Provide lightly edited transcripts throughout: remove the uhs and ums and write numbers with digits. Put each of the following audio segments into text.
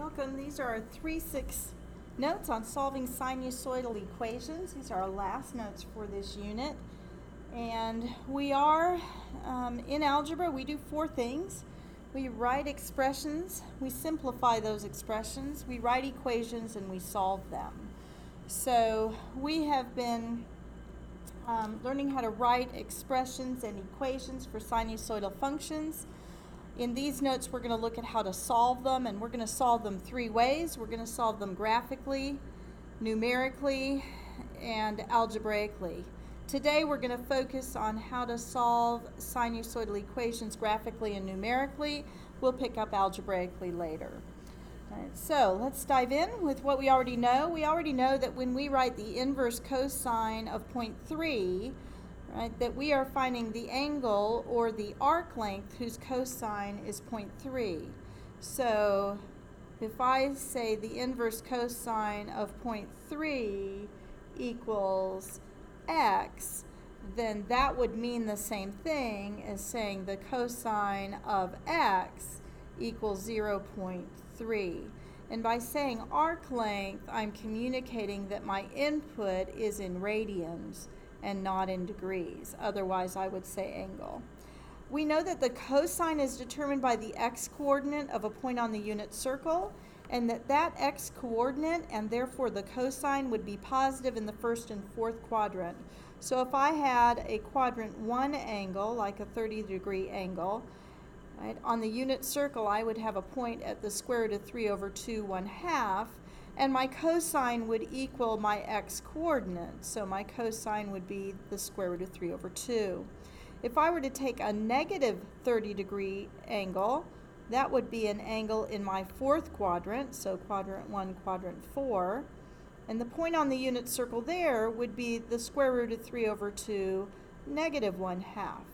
Welcome. These are our 3-6 notes on solving sinusoidal equations. These are our last notes for this unit. And we are, in algebra, we do four things. We write expressions, we simplify those expressions, we write equations, and we solve them. So we have been learning how to write expressions and equations for sinusoidal functions. In these notes, we're going to look at how to solve them, and we're going to solve them three ways. We're going to solve them graphically, numerically, and algebraically. Today, we're going to focus on how to solve sinusoidal equations graphically and numerically. We'll pick up algebraically later. All right, so let's dive in with what we already know. We already know that when we write the inverse cosine of 0.3, right, that we are finding the angle or the arc length whose cosine is 0.3. So if I say the inverse cosine of 0.3 equals x, then that would mean the same thing as saying the cosine of x equals 0.3. And by saying arc length, I'm communicating that my input is in radians and not in degrees. Otherwise, I would say angle. We know that the cosine is determined by the x-coordinate of a point on the unit circle, and that x-coordinate and therefore the cosine would be positive in the first and fourth quadrant. So if I had a quadrant 1 angle, like a 30-degree angle, right, on the unit circle I would have a point at the square root of 3 over 2 1/2, and my cosine would equal my x-coordinate. So my cosine would be the square root of 3 over 2. If I were to take a negative 30-degree angle, that would be an angle in my fourth quadrant, so quadrant 1, quadrant 4. And the point on the unit circle there would be the square root of 3 over 2, negative 1/2.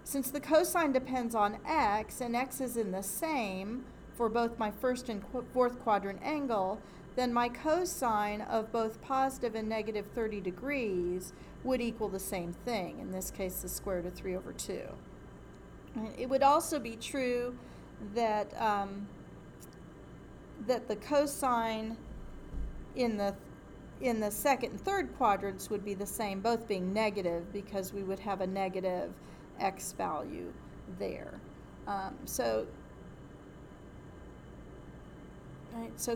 Since the cosine depends on x, and x is in the same for both my first and fourth quadrant angle, then my cosine of both positive and negative 30 degrees would equal the same thing, in this case the square root of 3 over 2. It would also be true that, that the cosine in the second and third quadrants would be the same, both being negative, because we would have a negative x value there. So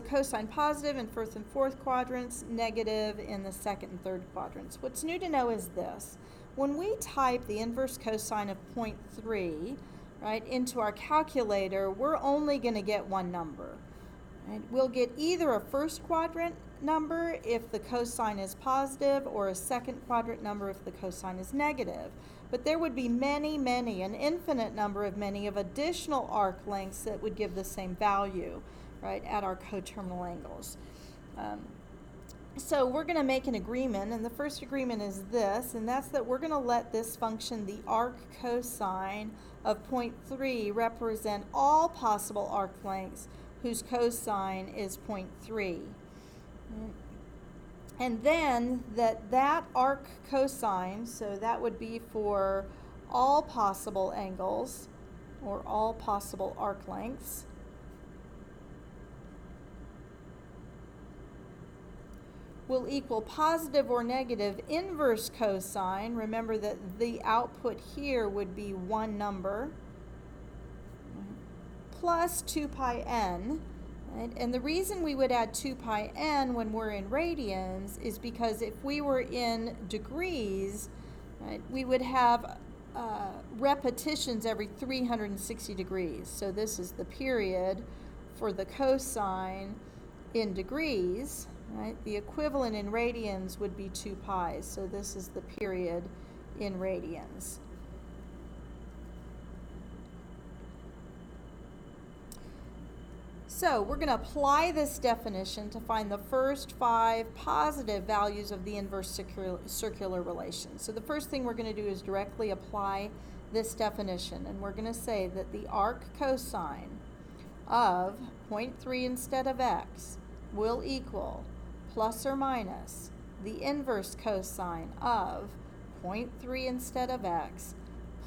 cosine positive in first and fourth quadrants, negative in the second and third quadrants. What's new to know is this. When we type the inverse cosine of 0.3, right, into our calculator, we're only going to get one number. Right? We'll get either a first quadrant number if the cosine is positive, or a second quadrant number if the cosine is negative. But there would be an infinite number of additional arc lengths that would give the same value, right, at our coterminal angles. So we're going to make an agreement, and the first agreement is this, and that's that we're going to let this function, the arc cosine of 0.3, represent all possible arc lengths whose cosine is 0.3. And then that arc cosine, so that would be for all possible angles or all possible arc lengths, will equal positive or negative inverse cosine. Remember that the output here would be one number, plus 2 pi n. Right? And the reason we would add 2 pi n when we're in radians is because if we were in degrees, right, we would have repetitions every 360 degrees. So this is the period for the cosine in degrees. Right? The equivalent in radians would be 2 pi, so this is the period in radians. So we're going to apply this definition to find the first 5 positive values of the inverse circular relation. So the first thing we're going to do is directly apply this definition, and we're going to say that the arc cosine of 0.3 instead of x will equal plus or minus the inverse cosine of 0.3 instead of x,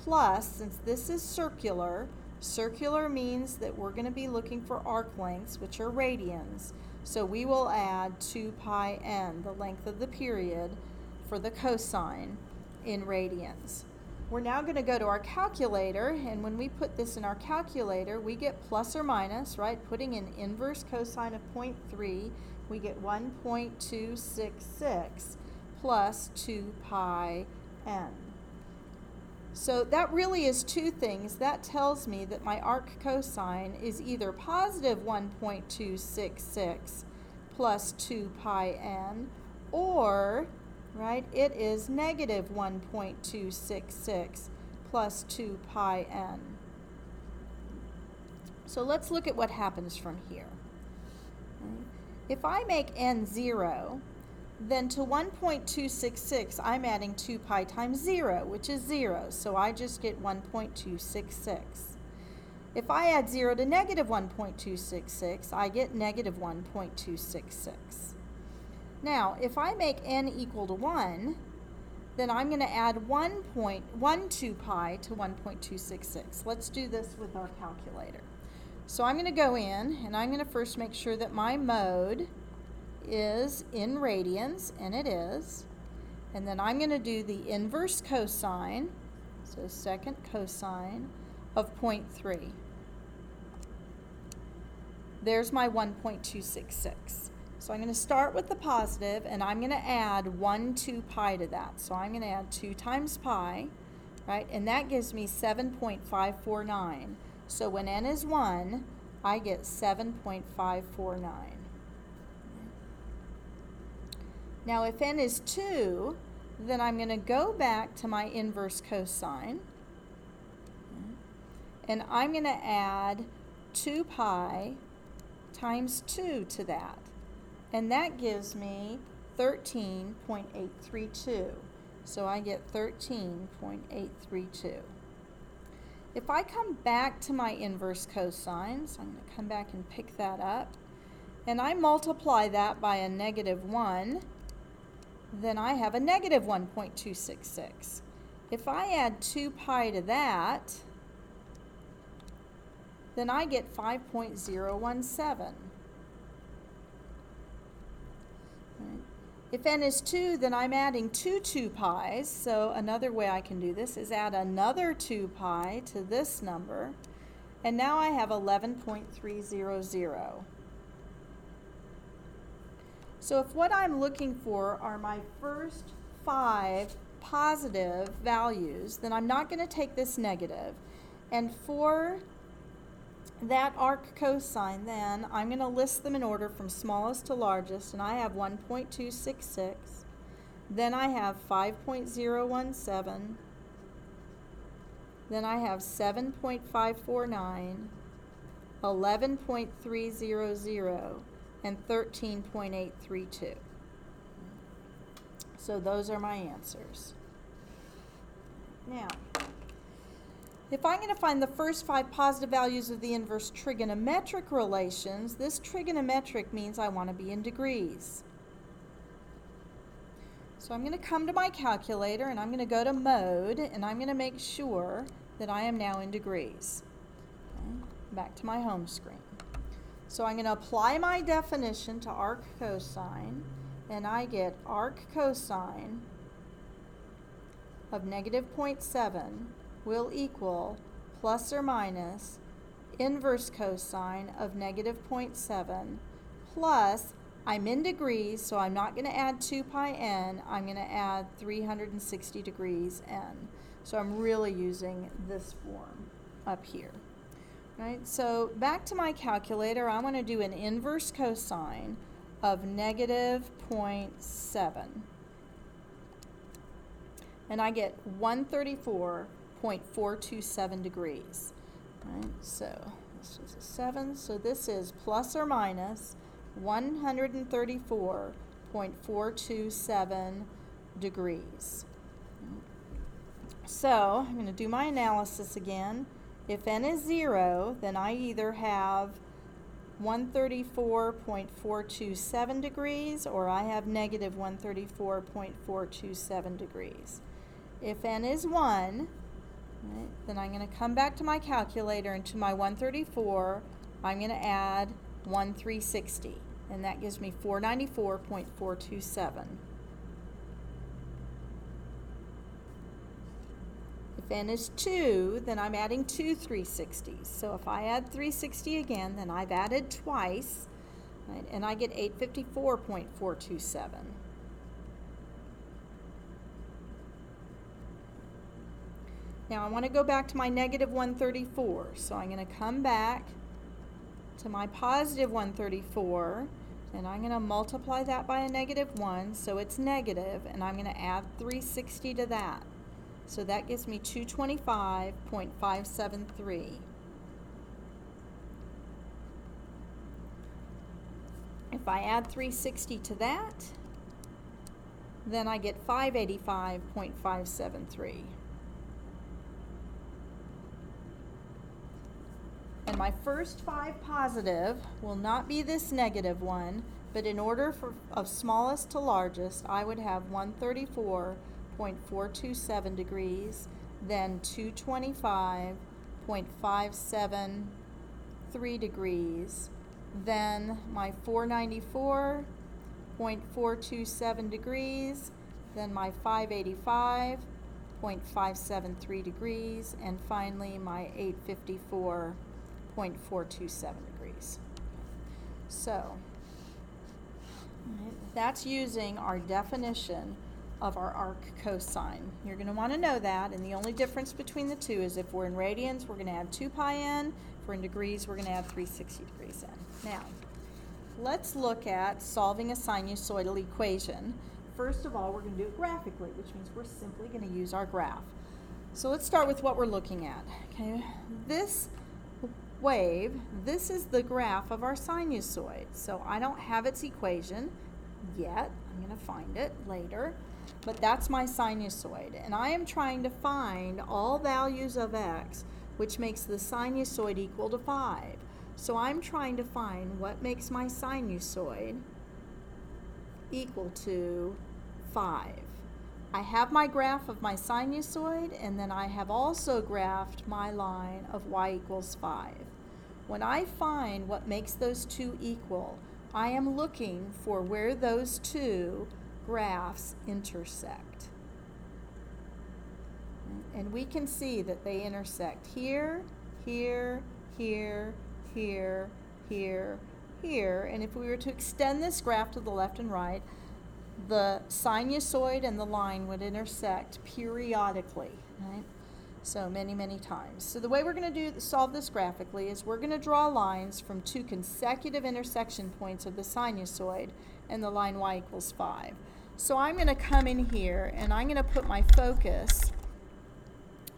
plus, since this is circular, Circular means that we're going to be looking for arc lengths, which are radians. So we will add 2 pi n, the length of the period, for the cosine in radians. We're now going to go to our calculator, and when we put this in our calculator, we get plus or minus, right? Putting in inverse cosine of 0.3, we get 1.266 plus 2 pi n. So that really is two things. That tells me that my arc cosine is either positive 1.266 plus 2 pi n, or, right, it is negative 1.266 plus 2 pi n. So let's look at what happens from here. If I make n 0, then to 1.266, I'm adding 2 pi times 0, which is 0, so I just get 1.266. If I add 0 to negative 1.266, I get negative 1.266. Now, if I make n equal to 1, then I'm going to add 1.12 pi to 1.266. Let's do this with our calculator. So I'm going to go in, and I'm going to first make sure that my mode is in radians, and it is. And then I'm going to do the inverse cosine, so second cosine, of 0.3. There's my 1.266. So I'm going to start with the positive, and I'm going to add 2 pi to that. So I'm going to add 2 times pi, right? And that gives me 7.549. So when n is 1, I get 7.549. Now if n is 2, then I'm going to go back to my inverse cosine, and I'm going to add 2 pi times 2 to that. And that gives me 13.832. So I get 13.832. If I come back to my inverse cosine, so I'm going to come back and pick that up, and I multiply that by a negative 1, then I have a negative 1.266. If I add 2 pi to that, then I get 5.017. If n is 2, then I'm adding 2 pi's, so another way I can do this is add another 2 pi to this number, and now I have 11.300. So if what I'm looking for are my first 5 positive values, then I'm not going to take this negative. And for that arc cosine, then I'm going to list them in order from smallest to largest, and I have 1.266, then I have 5.017, then I have 7.549, 11.300, and 13.832. So those are my answers. Now, if I'm going to find the first 5 positive values of the inverse trigonometric relations, this trigonometric means I want to be in degrees. So I'm going to come to my calculator, and I'm going to go to mode, and I'm going to make sure that I am now in degrees. Okay. Back to my home screen. So I'm going to apply my definition to arc cosine, and I get arc cosine of negative 0.7 will equal plus or minus inverse cosine of negative 0.7 plus, I'm in degrees, so I'm not going to add 2 pi n, I'm going to add 360 degrees n. So I'm really using this form up here. Right, so back to my calculator, I want to do an inverse cosine of negative 0.7. And I get 134.427 degrees. Right, so this is a 7, so this is plus or minus 134.427 degrees. So I'm going to do my analysis again. If n is 0, then I either have 134.427 degrees or I have negative 134.427 degrees. If n is 1, Right, then I'm going to come back to my calculator, and to my 134, I'm going to add 1,360, and that gives me 494.427. If n is 2, then I'm adding two 360s. So if I add 360 again, then I've added twice, right, and I get 854.427. Now I want to go back to my negative 134, so I'm going to come back to my positive 134, and I'm going to multiply that by a negative 1, so it's negative, and I'm going to add 360 to that. So that gives me 225.573. If I add 360 to that, then I get 585.573. And my first 5 positive will not be this negative one, but in order of smallest to largest, I would have 134.427 degrees, then 225.573 degrees, then my 494.427 degrees, then my 585.573 degrees, and finally my 854.427 degrees. So that's using our definition of our arc cosine. You're going to want to know that, and the only difference between the two is if we're in radians, we're going to add 2 pi n. If we're in degrees, we're going to add 360 degrees n. Now, let's look at solving a sinusoidal equation. First of all, we're going to do it graphically, which means we're simply going to use our graph. So let's start with what we're looking at. Okay, this wave, this is the graph of our sinusoid. So I don't have its equation yet. I'm going to find it later. But that's my sinusoid. And I am trying to find all values of x, which makes the sinusoid equal to 5. So I'm trying to find what makes my sinusoid equal to 5. I have my graph of my sinusoid, and then I have also graphed my line of y equals 5. When I find what makes those two equal, I am looking for where those two graphs intersect. And we can see that they intersect here, here, here, here, here, here. And if we were to extend this graph to the left and right, the sinusoid and the line would intersect periodically, right? So many, many times. So the way we're going to solve this graphically is we're going to draw lines from two consecutive intersection points of the sinusoid and the line y equals 5. So I'm going to come in here and I'm going to put my focus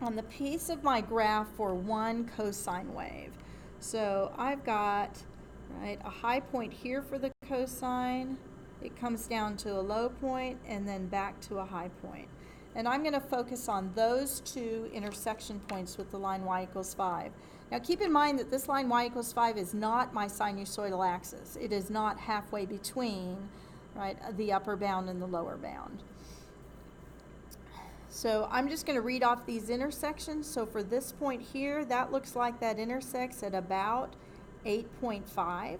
on the piece of my graph for one cosine wave. So I've got, right, a high point here for the cosine. It comes down to a low point and then back to a high point. And I'm going to focus on those two intersection points with the line y equals 5. Now keep in mind that this line y equals 5 is not my sinusoidal axis. It is not halfway between, right, the upper bound and the lower bound. So I'm just going to read off these intersections. So for this point here, that looks like that intersects at about 8.5.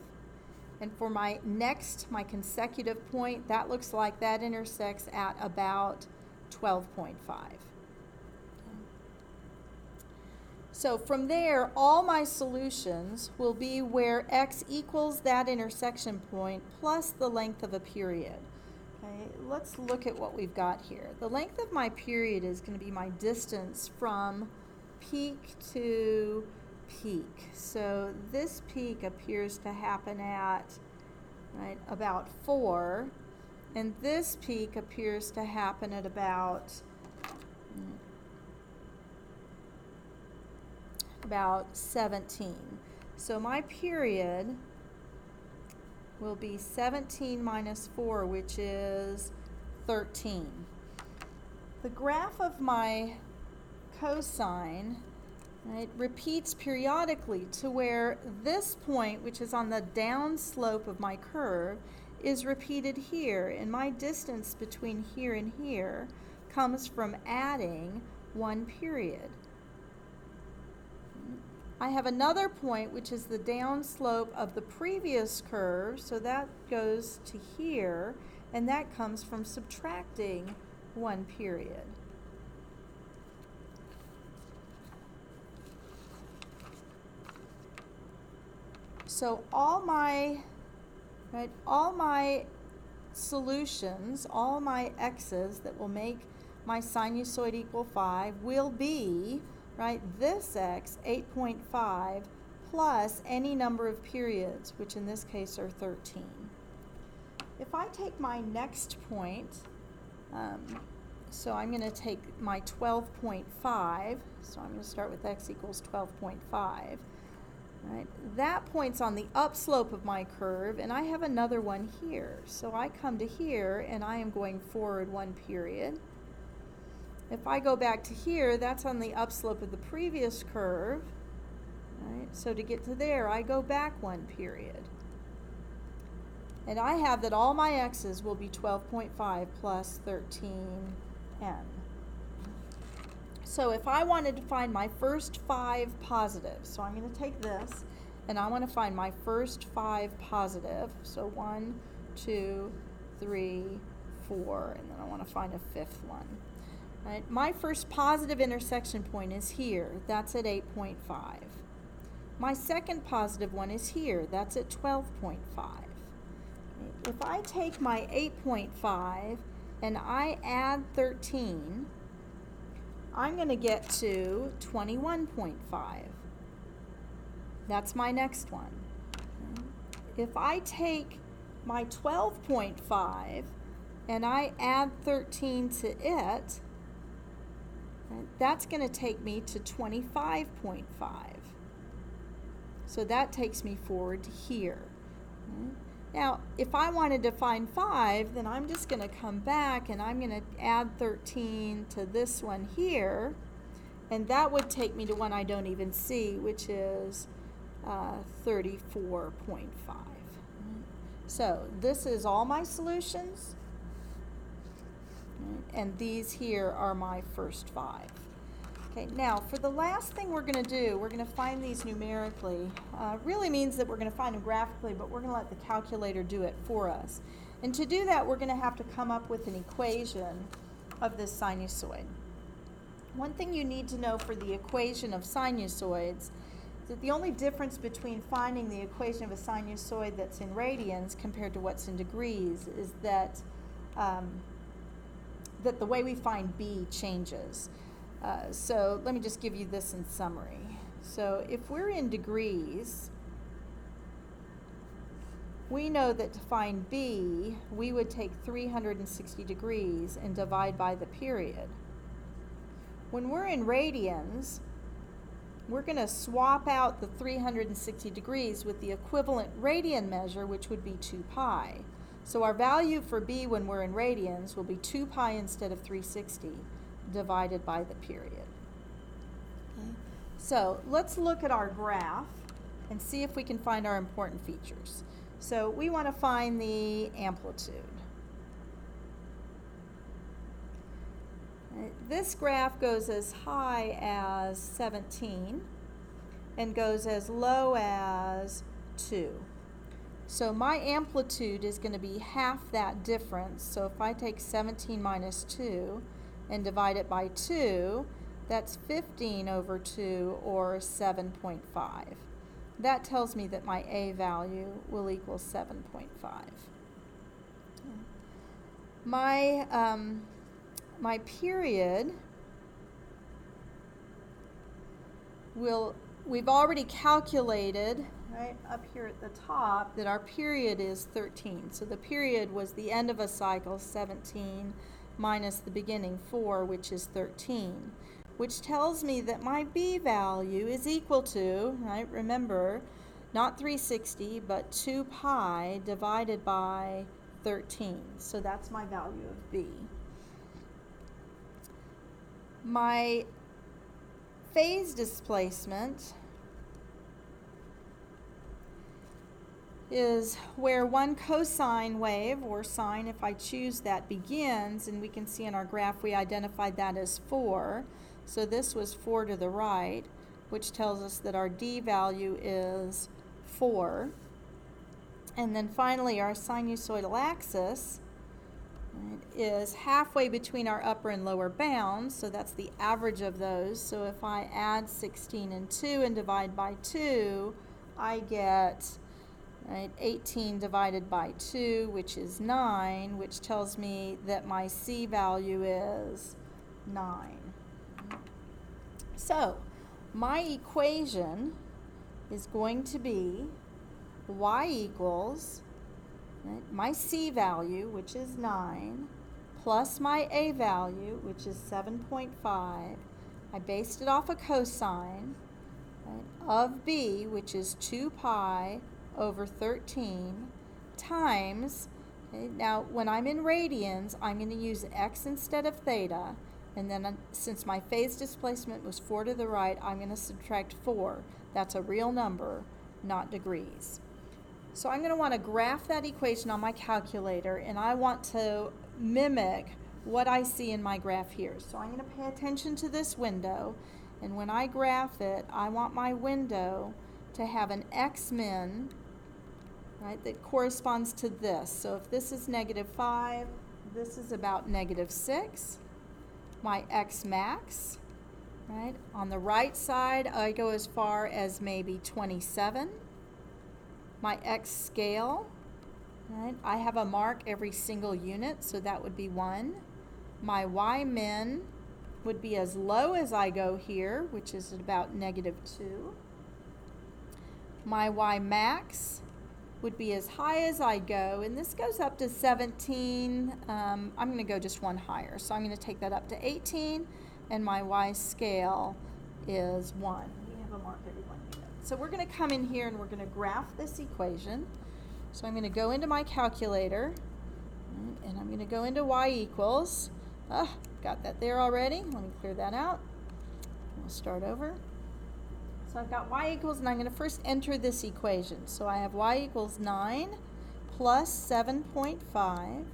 And for my next, my consecutive point, that looks like that intersects at about 12.5. So from there, all my solutions will be where x equals that intersection point plus the length of a period. Okay, let's look at what we've got here. The length of my period is going to be my distance from peak to peak. So this peak appears to happen at, right, about 4. And this peak appears to happen at about 17. So my period will be 17 minus 4, which is 13. The graph of my cosine, right, repeats periodically to where this point, which is on the down slope of my curve, is repeated here, and my distance between here and here comes from adding one period. I have another point which is the downslope of the previous curve, so that goes to here, and that comes from subtracting one period. So all my solutions, all my x's that will make my sinusoid equal 5 will be, this x, 8.5, plus any number of periods, which in this case are 13. If I take my next point, so I'm going to take my 12.5, so I'm going to start with x equals 12.5. That point's on the upslope of my curve, and I have another one here. So I come to here, and I am going forward one period. If I go back to here, that's on the upslope of the previous curve. So to get to there, I go back one period. And I have that all my x's will be 12.5 plus 13n. So if I wanted to find my first 5 positives, so I'm going to take this, and I want to find my first 5 positive. So 1, 2, 3, 4, and then I want to find a 5th one. My first positive intersection point is here. That's at 8.5. My second positive one is here. That's at 12.5. If I take my 8.5 and I add 13, I'm going to get to 21.5. That's my next one. If I take my 12.5 and I add 13 to it, that's going to take me to 25.5. So that takes me forward to here. Now, if I wanted to find 5, then I'm just going to come back and I'm going to add 13 to this one here, and that would take me to one I don't even see, which is 34.5. So this is all my solutions, and these here are my first 5. Okay, now for the last thing we're going to do, we're going to find these numerically. Really means that we're going to find them graphically, but we're going to let the calculator do it for us. And to do that, we're going to have to come up with an equation of this sinusoid. One thing you need to know for the equation of sinusoids is that the only difference between finding the equation of a sinusoid that's in radians compared to what's in degrees is that that the way we find b changes. So let me just give you this in summary. So if we're in degrees, we know that to find b, we would take 360 degrees and divide by the period. When we're in radians, we're going to swap out the 360 degrees with the equivalent radian measure, which would be 2 pi. So our value for b when we're in radians will be 2 pi instead of 360 divided by the period. Okay. So let's look at our graph and see if we can find our important features. So we want to find the amplitude. This graph goes as high as 17 and goes as low as 2. So my amplitude is going to be half that difference. So if I take 17 minus 2 and divide it by 2, that's 15 over 2, or 7.5. That tells me that my A value will equal 7.5. My period we've already calculated, right, up here at the top, that our period is 13. So the period was the end of a cycle, 17, minus the beginning, 4, which is 13, which tells me that my B value is equal to, right, remember, not 360, but 2 pi divided by 13. So that's my value of B. My phase displacement is where one cosine wave, or sine if I choose that, begins, and we can see in our graph we identified that as 4. So this was 4 to the right. which tells us that our D value is 4. And then finally, our sinusoidal axis, right, is halfway between our upper and lower bounds, so that's the average of those. So if I add 16 and 2 and divide by 2, I get, right, 18 divided by 2, which is 9, which tells me that my C value is 9. So my equation is going to be y equals, right, my C value, which is 9, plus my A value, which is 7.5. I based it off a cosine, right, of B, which is 2 pi over 13, times, okay, now when I'm in radians, I'm going to use x instead of theta, and then since my phase displacement was 4 to the right, I'm going to subtract 4. That's a real number, not degrees. So I'm going to want to graph that equation on my calculator, and I want to mimic what I see in my graph here. So I'm going to pay attention to this window, and when I graph it, I want my window to have an x-min, right, that corresponds to this. So if this is -5, this is about -6. My x-max, right, on the right side, I go as far as maybe 27. My x scale, right, I have a mark every single unit, so that would be 1. My y min would be as low as I go here, which is about -2. My y max would be as high as I go, and this goes up to 17. I'm going to go just one higher, so I'm going to take that up to 18, and my y scale is 1. We have a mark every 1 unit. So we're going to come in here and we're going to graph this equation. So I'm going to go into my calculator, and I'm going to go into y equals. Got that there already. Let me clear that out. We'll start over. So I've got y equals, and I'm going to first enter this equation. So I have y equals 9 plus 7.5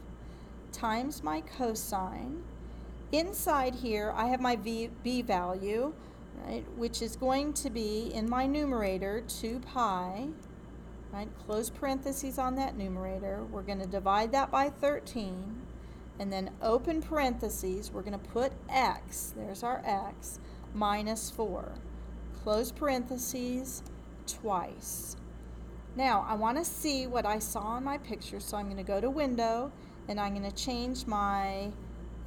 times my cosine. Inside here, I have my b value, right, which is going to be, in my numerator, 2 pi, right, close parentheses on that numerator. We're going to divide that by 13, and then open parentheses, we're going to put x, there's our x, minus 4. Close parentheses twice. Now, I want to see what I saw in my picture, so I'm going to go to Window, and I'm going to change my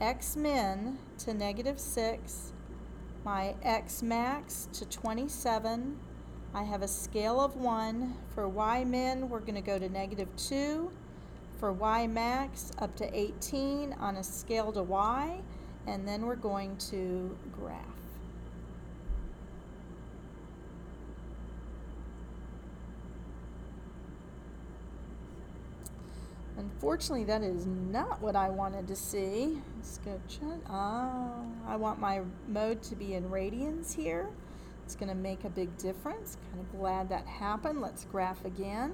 x min to -6, my x max to 27. I have a scale of 1. For y min, we're going to go to -2. For y max, up to 18 on a scale to y, and then we're going to graph. Unfortunately, that is not what I wanted to see. Let's go check. I want my mode to be in radians here. It's going to make a big difference. Kind of glad that happened. Let's graph again.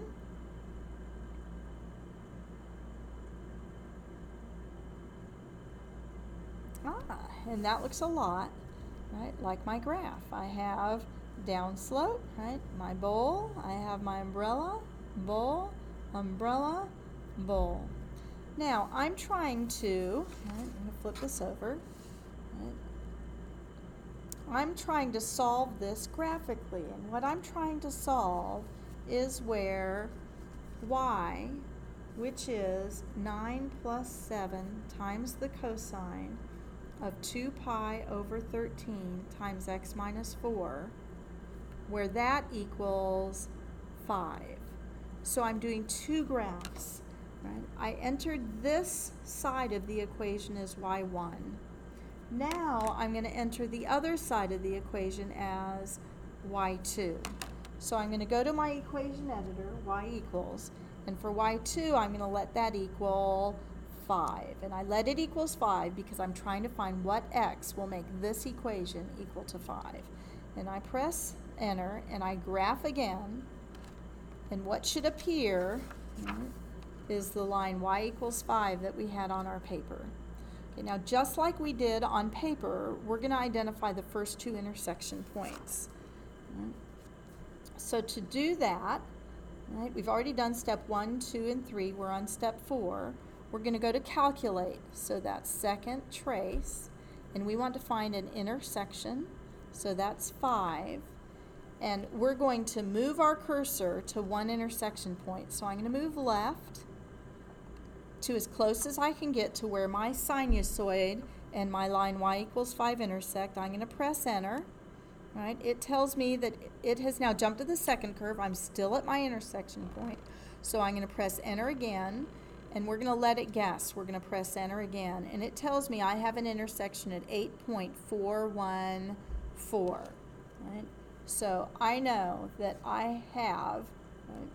And that looks a lot, right, like my graph. I have downslope, right, my bowl. I have my umbrella, bowl, umbrella, bowl. Now, I'm trying to, right, I'm going to flip this over. Right, I'm trying to solve this graphically, and what I'm trying to solve is where y, which is 9 plus 7 times the cosine of 2 pi over 13 times x minus 4, where that equals 5. So I'm doing two graphs. Right? I entered this side of the equation as y1. Now I'm going to enter the other side of the equation as y2. So I'm going to go to my equation editor, y equals, and for y2 I'm going to let that equal 5. And I let it equals 5 because I'm trying to find what x will make this equation equal to 5. And I press enter and I graph again, and what should appear is the line y equals 5 that we had on our paper. Okay, now just like we did on paper, we're going to identify the first two intersection points. Right? So to do that, right, we've already done step 1, 2, and 3. We're on step 4. We're going to go to calculate. So that's second trace, and we want to find an intersection. So that's 5. And we're going to move our cursor to one intersection point. So I'm going to move left to as close as I can get to where my sinusoid and my line y=5 intersect. I'm going to press enter. Right? It tells me that it has now jumped to the second curve. I'm still at my intersection point. So I'm going to press enter again, and we're going to let it guess. We're going to press enter again, and it tells me I have an intersection at 8.414. Right? So I know that I have, right,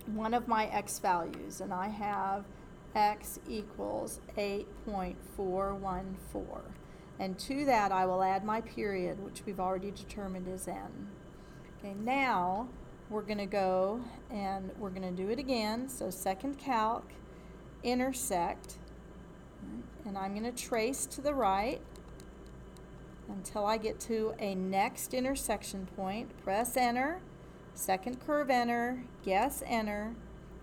one of my x values, and I have x equals 8.414. And to that I will add my period, which we've already determined is n. Okay, now we're going to go and we're going to do it again. So second calc, intersect, and I'm going to trace to the right until I get to a next intersection point. Press enter, second curve enter, guess enter,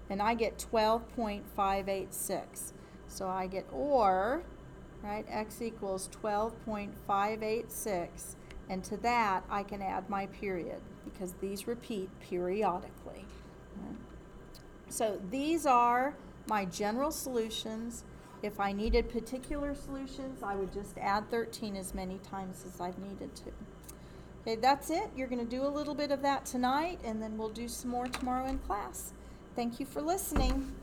and I get 12.586. So I get or, right, x equals 12.586, and to that I can add my period because these repeat periodically. Right? So these are my general solutions. If I needed particular solutions, I would just add 13 as many times as I've needed to. Okay, that's it. You're going to do a little bit of that tonight, and then we'll do some more tomorrow in class. Thank you for listening.